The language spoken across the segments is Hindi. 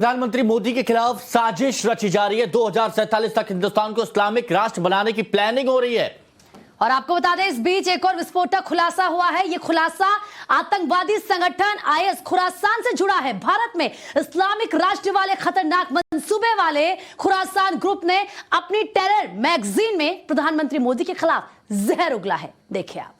प्रधानमंत्री मोदी के खिलाफ साजिश रची जा रही है। 2047 तक हिंदुस्तान को इस्लामिक राष्ट्र बनाने की प्लानिंग हो रही है। और आपको बता दें, इस बीच एक और विस्फोटक खुलासा हुआ है। यह खुलासा आतंकवादी संगठन आईएस खुरासान से जुड़ा है। भारत में इस्लामिक राष्ट्र वाले खतरनाक मंसूबे वाले खुरासान ग्रुप ने अपनी टेरर मैगजीन में प्रधानमंत्री मोदी के खिलाफ जहर उगला है। देखिए आप।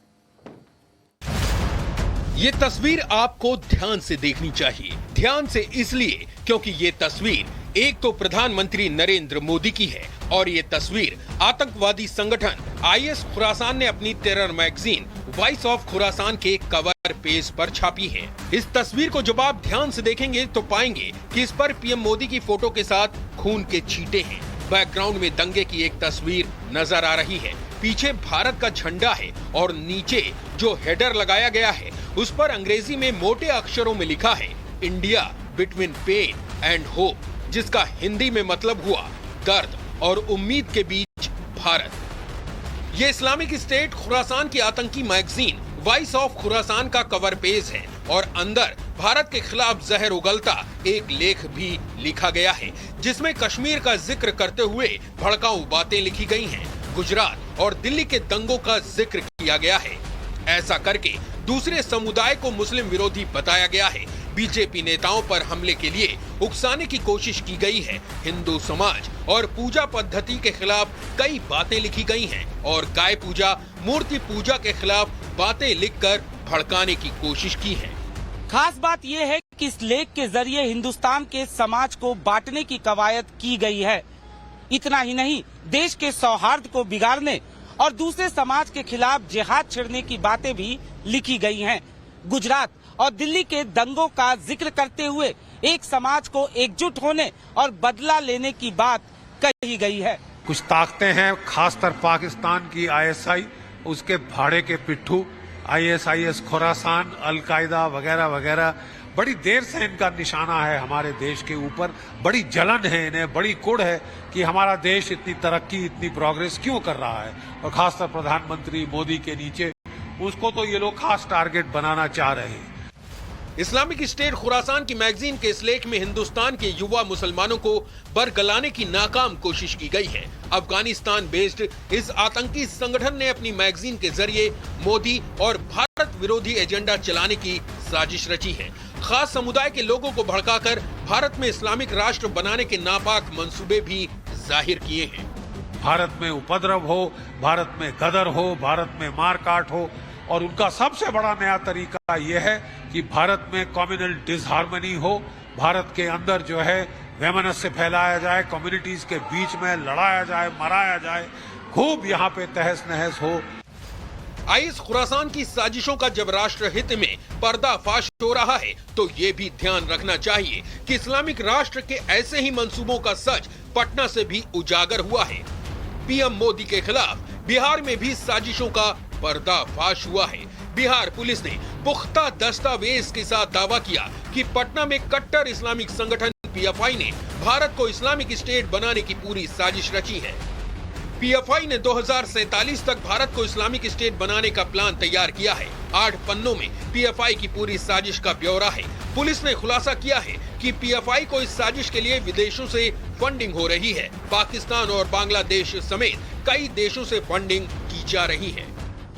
ये तस्वीर आपको ध्यान से देखनी चाहिए। ध्यान से इसलिए क्योंकि ये तस्वीर एक तो प्रधानमंत्री नरेंद्र मोदी की है और ये तस्वीर आतंकवादी संगठन आईएस खुरासान ने अपनी terror magazine voice of Khorasan के कवर पेज पर छापी है। इस तस्वीर को जब आप ध्यान से देखेंगे तो पाएंगे कि इस पर पीएम मोदी की फोटो के साथ खून के छींटे हैं। बैकग्राउंड में दंगे की एक तस्वीर नजर आ रही है। पीछे भारत का झंडा है और नीचे जो हेडर लगाया गया है उस पर अंग्रेजी में मोटे अक्षरों में लिखा है India between pen and hope, जिसका हिंदी में मतलब हुआ दर्द और उम्मीद के बीच भारत। ये इस्लामिक स्टेट खुरासान की आतंकी मैगजीन वॉइस ऑफ खुरासान का कवर पेज है और अंदर भारत के खिलाफ जहर उगलता एक लेख भी लिखा गया है, जिसमें कश्मीर का जिक्र करते हुए भड़काऊ बातें लिखी गई हैं। गुजरात और दिल्ली के दंगों का जिक्र किया गया है। ऐसा करके दूसरे समुदाय को मुस्लिम विरोधी बताया गया है। बीजेपी नेताओं पर हमले के लिए उकसाने की कोशिश की गई है। हिंदू समाज और पूजा पद्धति के खिलाफ कई बातें लिखी गई हैं और गाय पूजा, मूर्ति पूजा के खिलाफ बातें लिखकर भड़काने की कोशिश की है। खास बात यह है कि इस लेख के जरिए हिंदुस्तान के समाज को बांटने की कवायद की गई है। इतना ही नहीं, देश के सौहार्द को बिगाड़ने और दूसरे समाज के खिलाफ जिहाद छेड़ने की बातें भी लिखी गई हैं। गुजरात और दिल्ली के दंगों का जिक्र करते हुए एक समाज को एकजुट होने और बदला लेने की बात कही गई है। कुछ ताकतें हैं, खासकर पाकिस्तान की आईएसआई, उसके भाड़े के पिट्ठू आईएस खुरासान, अलकायदा वगैरह वगैरह, बड़ी देर से इनका निशाना है हमारे देश के ऊपर। बड़ी जलन है इन्हें, बड़ी कुड़ है कि हमारा देश इतनी तरक्की, इतनी प्रोग्रेस क्यों कर रहा है। और खासकर प्रधानमंत्री मोदी के नीचे उसको तो ये लोग खास टारगेट बनाना चाह रहे हैं। इस्लामिक स्टेट खुरासान की मैगजीन के इस लेख में हिंदुस्तान के युवा मुसलमानों को बरगलाने की नाकाम कोशिश की गई है। अफगानिस्तान बेस्ड इस आतंकी संगठन ने अपनी मैगजीन के जरिए मोदी और भारत विरोधी एजेंडा चलाने की साजिश रची है। खास समुदाय के लोगों को भड़काकर भारत में इस्लामिक राष्ट्र बनाने के नापाक मंसूबे भी जाहिर किए हैं। भारत में उपद्रव हो, भारत में गदर हो, भारत में मारकाट हो, और उनका सबसे बड़ा नया तरीका यह है कि भारत में कम्युनल डिसहार्मनी हो, भारत के अंदर जो है वैमनस्य फैलाया जाए, कम्युनिटीज के बीच में लड़ाया जाए, मराया जाए, खूब यहाँ पे तहस नहस हो। आईएस खुरासान की साजिशों का जब राष्ट्र हित में पर्दाफाश हो रहा है तो ये भी ध्यान रखना चाहिए कि इस्लामिक राष्ट्र के ऐसे ही मंसूबों का सच पटना से भी उजागर हुआ है। पीएम मोदी के खिलाफ बिहार में भी साजिशों का पर्दाफाश हुआ है। बिहार पुलिस ने पुख्ता दस्तावेज के साथ दावा किया कि पटना में कट्टर इस्लामिक संगठन पीएफआई ने भारत को इस्लामिक स्टेट बनाने की पूरी साजिश रची है। पीएफआई ने 2047 तक भारत को इस्लामिक स्टेट बनाने का प्लान तैयार किया है। 8 पन्नों में पीएफआई की पूरी साजिश का ब्यौरा है। पुलिस ने खुलासा किया है कि पीएफआई को इस साजिश के लिए विदेशों से फंडिंग हो रही है। पाकिस्तान और बांग्लादेश समेत कई देशों से फंडिंग की जा रही है।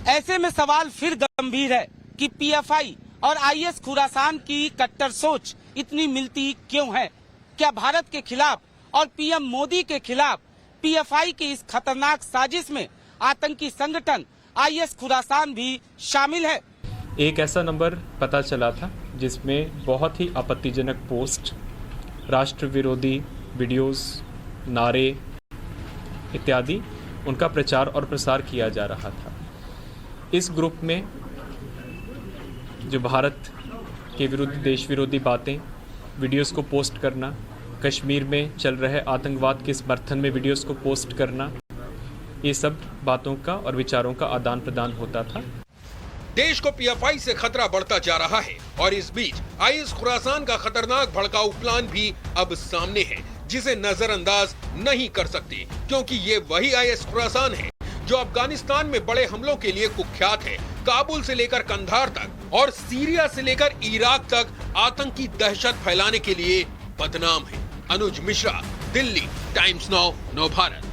ऐसे में सवाल फिर गंभीर है कि पीएफआई और आईएस खुरासान की कट्टर सोच इतनी मिलती क्यों है? क्या भारत के खिलाफ और पीएम मोदी के खिलाफ पीएफआई की इस खतरनाक साजिश में आतंकी संगठन आईएस खुरासान भी शामिल है? एक ऐसा नंबर पता चला था जिसमें बहुत ही आपत्तिजनक पोस्ट, राष्ट्र विरोधी वीडियोस, नारे इत्यादि उनका प्रचार और प्रसार किया जा रहा था। इस ग्रुप में जो भारत के विरुद्ध देश विरोधी बातें, वीडियोस को पोस्ट करना, कश्मीर में चल रहे आतंकवाद के समर्थन में वीडियोस को पोस्ट करना, ये सब बातों का और विचारों का आदान प्रदान होता था। देश को पीएफआई से खतरा बढ़ता जा रहा है और इस बीच आईएस खुरासान का खतरनाक भड़काऊ प्लान भी अब सामने है, जिसे नजरअंदाज नहीं कर सकते, क्योंकि ये वही आईएस खुरासान है जो अफगानिस्तान में बड़े हमलों के लिए कुख्यात है। काबुल से लेकर कंधार तक और सीरिया से लेकर इराक तक आतंकी दहशत फैलाने के लिए बदनाम है। अनुज मिश्रा, दिल्ली, टाइम्स नाउ, नव भारत।